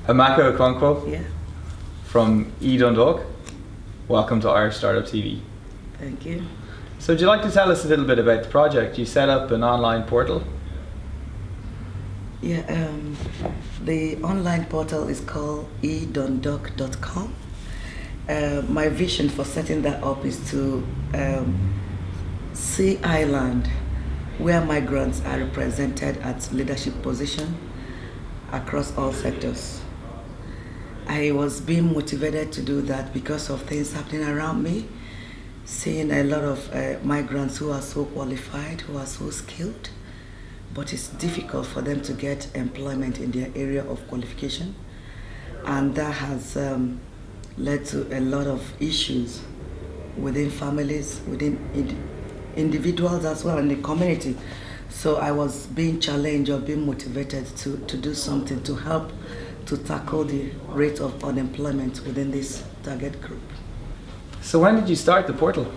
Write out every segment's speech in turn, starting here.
Amako Okonkwo Yeah, from eDundalk. Welcome to Irish Startup TV. thank you. So would you like to tell us a little bit about the project? You set up an online portal. Yeah, the online portal is called eDundalk.com. My vision for setting that up is to see Ireland where migrants are represented at leadership position across all sectors. I was being motivated to do that because of things happening around me, seeing a lot of migrants who are so qualified, who are so skilled, but it's difficult for them to get employment in their area of qualification. And that has led to a lot of issues within families, within individuals as well, in the community. So I was being challenged or being motivated to do something to help to tackle the rate of unemployment within this target group. So when did you start the portal?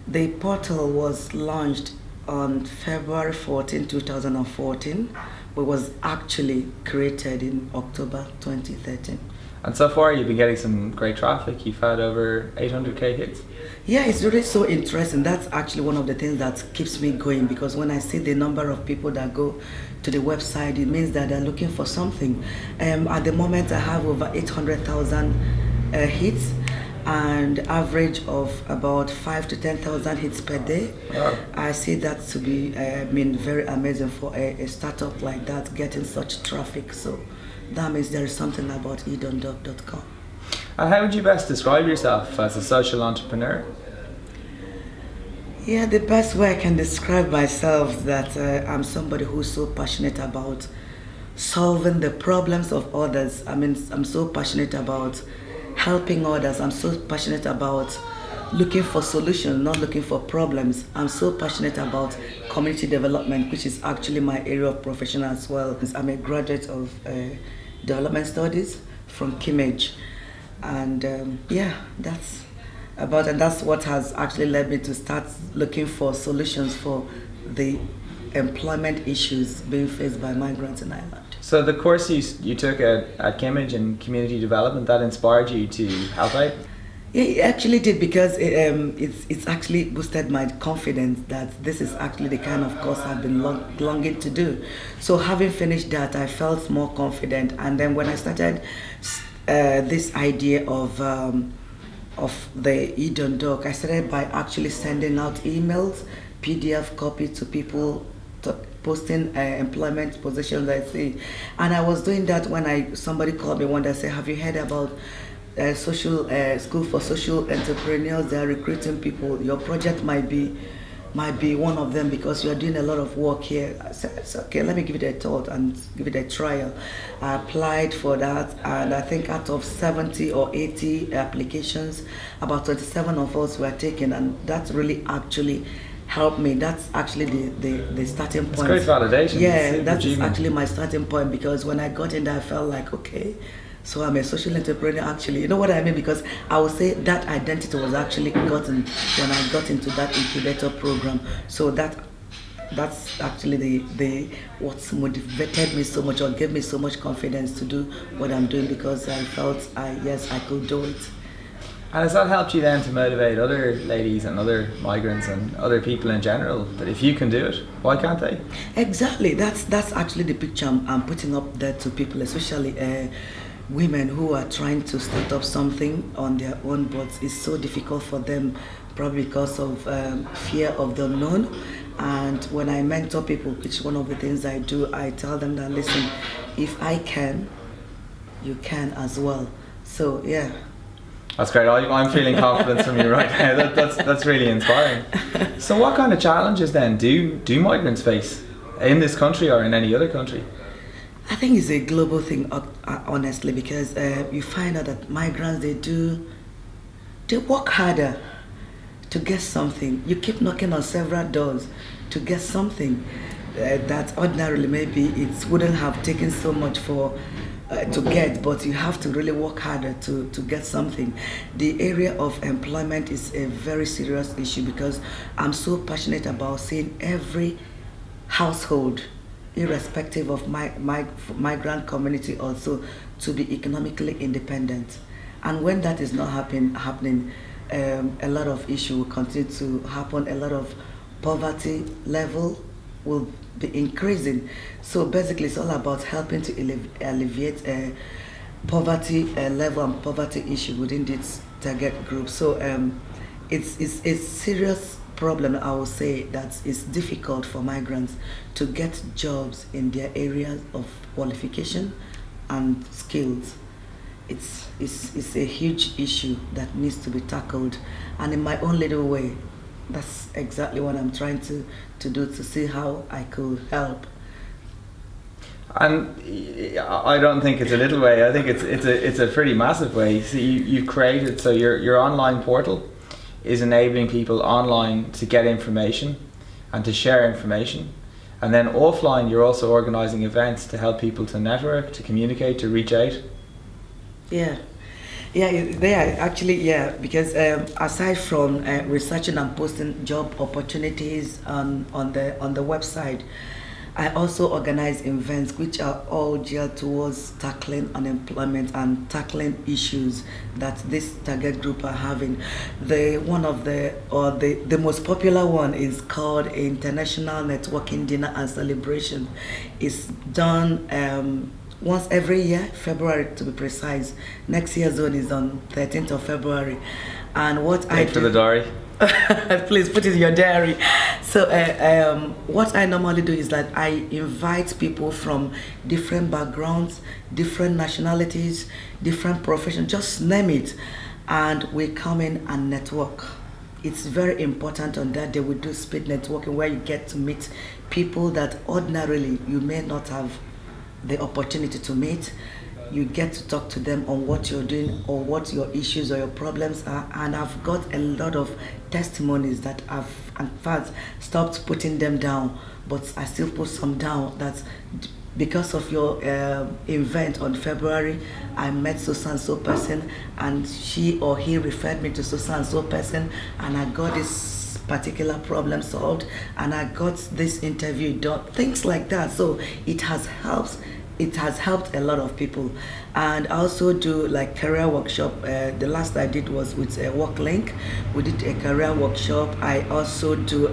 The portal was launched on February 14, 2014, but was actually created in October 2013. And so far you've been getting some great traffic. You've had over 800k hits. Yeah, it's really so interesting. That's actually one of the things that keeps me going, because when I see the number of people that go to the website, it means that they're looking for something. At the moment, I have over 800,000 hits and average of about 5 to 10,000 hits per day. Wow. I see that to be very amazing for a startup like that, getting such traffic. So that means there is something about eDundalk.com. And how would you best describe yourself as a social entrepreneur? Yeah, the best way I can describe myself is that I'm somebody who's so passionate about solving the problems of others. I'm so passionate about helping others. I'm so passionate about looking for solutions, not looking for problems. I'm so passionate about community development, which is actually my area of profession as well. I'm a graduate of development studies from Cambridge. And that's that's what has actually led me to start looking for solutions for the employment issues being faced by migrants in Ireland. So the course you took at Cambridge in community development, that inspired you to help out? Yeah, it actually did, because it's actually boosted my confidence that this is actually the kind of course I've been longing to do. So having finished that, I felt more confident. And then when I started this idea of the eDundalk, I started by actually sending out emails, PDF copy to people, posting employment positions I see. And I was doing that when somebody called me one day and said, have you heard about School for Social Entrepreneurs? They are recruiting people. Your project might be one of them, because you are doing a lot of work here. I said, it's okay, let me give it a thought and give it a trial. I applied for that, and I think out of 70 or 80 applications, about 27 of us were taken, and that really actually helped me. That's actually the starting point. It's great validation. Yeah, that's actually my starting point, because when I got in there, I felt like, okay, so I'm a social entrepreneur actually. You know what I mean? Because I would say that identity was actually gotten when I got into that incubator program. So that's actually the what's motivated me so much, or gave me so much confidence to do what I'm doing, because I felt I could do it. And has that helped you then to motivate other ladies and other migrants and other people in general, that if you can do it, why can't they? Exactly. That's actually the picture I'm putting up there to people, especially women who are trying to start up something on their own, but it's so difficult for them, probably because of fear of the unknown. And when I mentor people, which is one of the things I do, I tell them that, listen, if I can, you can as well. So yeah. That's great. I'm feeling confidence from you right now. That's really inspiring. So what kind of challenges then do migrants face in this country or in any other country? I think it's a global thing, honestly, because you find out that migrants, they work harder to get something. You keep knocking on several doors to get something that ordinarily maybe it wouldn't have taken so much to get, but you have to really work harder to get something. The area of employment is a very serious issue, because I'm so passionate about seeing every household irrespective of migrant community also, to be economically independent. And when that is not happening, a lot of issue will continue to happen. A lot of poverty level will be increasing. So basically, it's all about helping to alleviate poverty level and poverty issue within this target group. So it's a serious problem, I would say, that it's difficult for migrants to get jobs in their areas of qualification and skills. It's a huge issue that needs to be tackled, and in my own little way, that's exactly what I'm trying to do, to see how I could help. And I don't think it's a little way. I think it's a pretty massive way. So you've created, so your online portal is enabling people online to get information and to share information, and then offline you're also organising events to help people to network, to communicate, to reach out. Because aside from researching and posting job opportunities on the website, I also organize events which are all geared towards tackling unemployment and tackling issues that this target group are having. The most popular one is called International Networking Dinner and Celebration. It's done once every year, February to be precise. Next year's one is on 13th of February. And what I do... for the diary. Please put it in your diary. So what I normally do is that I invite people from different backgrounds, different nationalities, different professions, just name it, and we come in and network. It's very important on that day. We do speed networking, where you get to meet people that ordinarily you may not have the opportunity to meet. You get to talk to them on what you're doing or what your issues or your problems are. And I've got a lot of testimonies that I've, in fact, stopped putting them down, but I still put some down. That's because of your event on February, I met so person, and she or he referred me to so person, and I got this particular problem solved, and I got this interview done, things like that. So it has helped a lot of people. And I also do like career workshop. The last I did was with WorkLink. We did a career workshop. I also do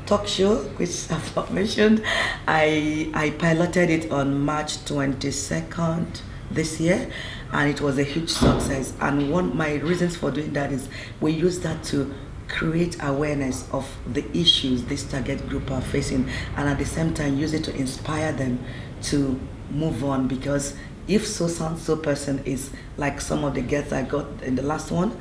talk show, which I've not mentioned. I piloted it on March 22nd this year, and it was a huge success. And one of my reasons for doing that is we use that to create awareness of the issues this target group are facing, and at the same time use it to inspire them to move on. Because if so person is like some of the guests I got in the last one,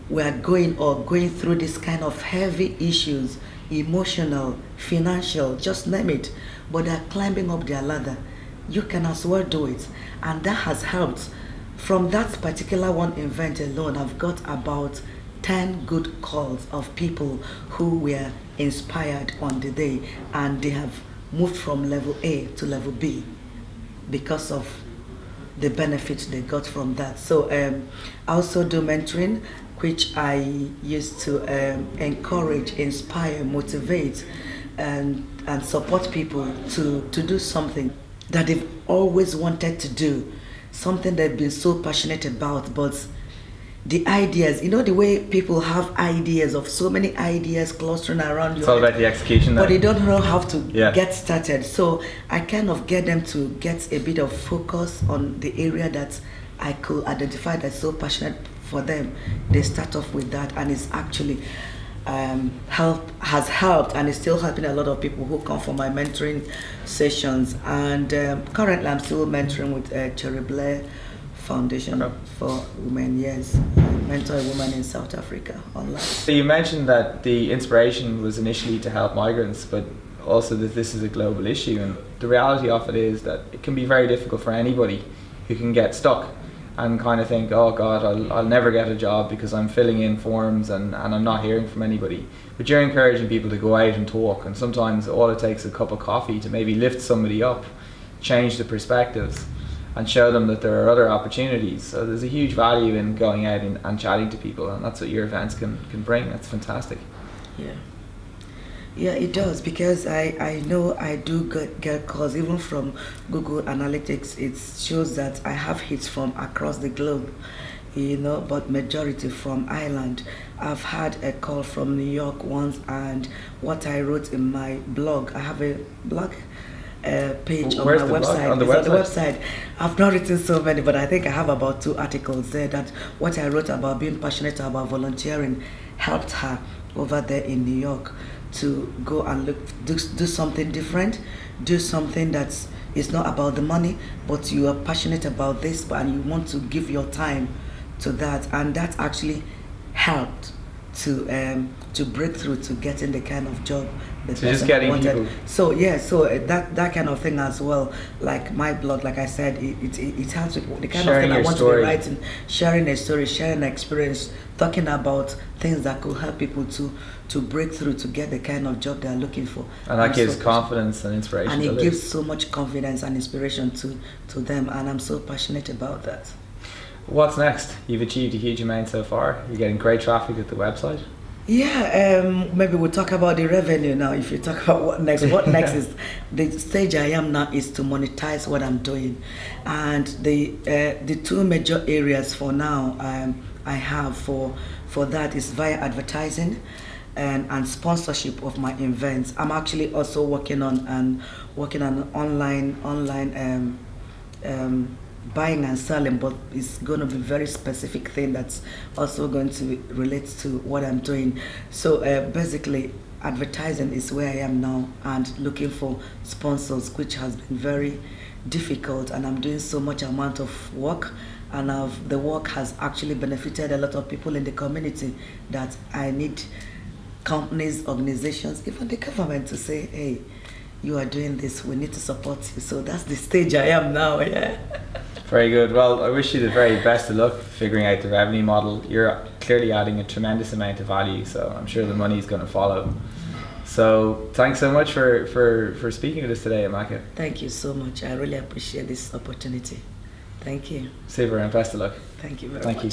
we are going through this kind of heavy issues, emotional, financial, just name it, but they're climbing up their ladder, you can as well do it. And that has helped. From that particular one event alone, I've got about 10 good calls of people who were inspired on the day, and they have moved from level A to level B because of the benefits they got from that. So I also do mentoring, which I use to encourage, inspire, motivate, and support people to do something that they've always wanted to do, something they've been so passionate about. But the ideas, you know, the way people have ideas, of so many ideas clustering around you. It's all about the execution then. But they don't know how to get started. So I kind of get them to get a bit of focus on the area that I could identify that's so passionate for them. They start off with that, and it's actually has helped, and it's still helping a lot of people who come for my mentoring sessions. And currently I'm still mentoring with Cherry Blair Foundation for Women. Yes, I mentor a woman in South Africa online. So you mentioned that the inspiration was initially to help migrants, but also that this is a global issue, and the reality of it is that it can be very difficult for anybody who can get stuck and kind of think, oh God, I'll never get a job because I'm filling in forms and I'm not hearing from anybody. But you're encouraging people to go out and talk, and sometimes all it takes is a cup of coffee to maybe lift somebody up, change the perspectives, and show them that there are other opportunities. So there's a huge value in going out and chatting to people, and that's what your events can bring. That's fantastic. Yeah. Yeah, it does, because I know I do get calls even from Google Analytics. It shows that I have hits from across the globe, but majority from Ireland. I've had a call from New York once, and what I wrote in my blog, I have a blog page on my Where's the blog? website. On the It's on the website? website. I've not written so many, but I think I have about 2 articles there that what I wrote about being passionate about volunteering helped her over there in New York to go and do something different, do something that's it's not about the money, but you are passionate about this, and you want to give your time to that, and that actually helped to break through to getting the kind of job the So just person getting wanted. people. So yeah, so that kind of thing as well. Like my blog, like I said, it has the kind Sharing of thing I your want story. to be writing, sharing a story, sharing an experience, talking about things that could help people to break through to get the kind of job they are looking for. And that I'm gives so- confidence and inspiration and to it others. gives so much confidence and inspiration to them, and I'm so passionate about that. What's next? You've achieved a huge amount so far. You're getting great traffic at the website. Yeah, maybe we'll talk about the revenue now. If you talk about what next, is the stage I am now is to monetize what I'm doing, and the two major areas for now I have for that is via advertising and sponsorship of my events. I'm actually also working on an online buying and selling, but it's going to be very specific thing that's also going to relate to what I'm doing. So basically, advertising is where I am now, and looking for sponsors, which has been very difficult, and I'm doing so much amount of work, and the work has actually benefited a lot of people in the community that I need companies, organizations, even the government to say, hey, you are doing this, we need to support you. So that's the stage I am now. Yeah. Very good. Well, I wish you the very best of luck figuring out the revenue model. You're clearly adding a tremendous amount of value, so I'm sure the money is going to follow. So thanks so much for speaking with us today, Amaka. Thank you so much. I really appreciate this opportunity. Thank you. Super, and best of luck. Thank you very Thank much. you.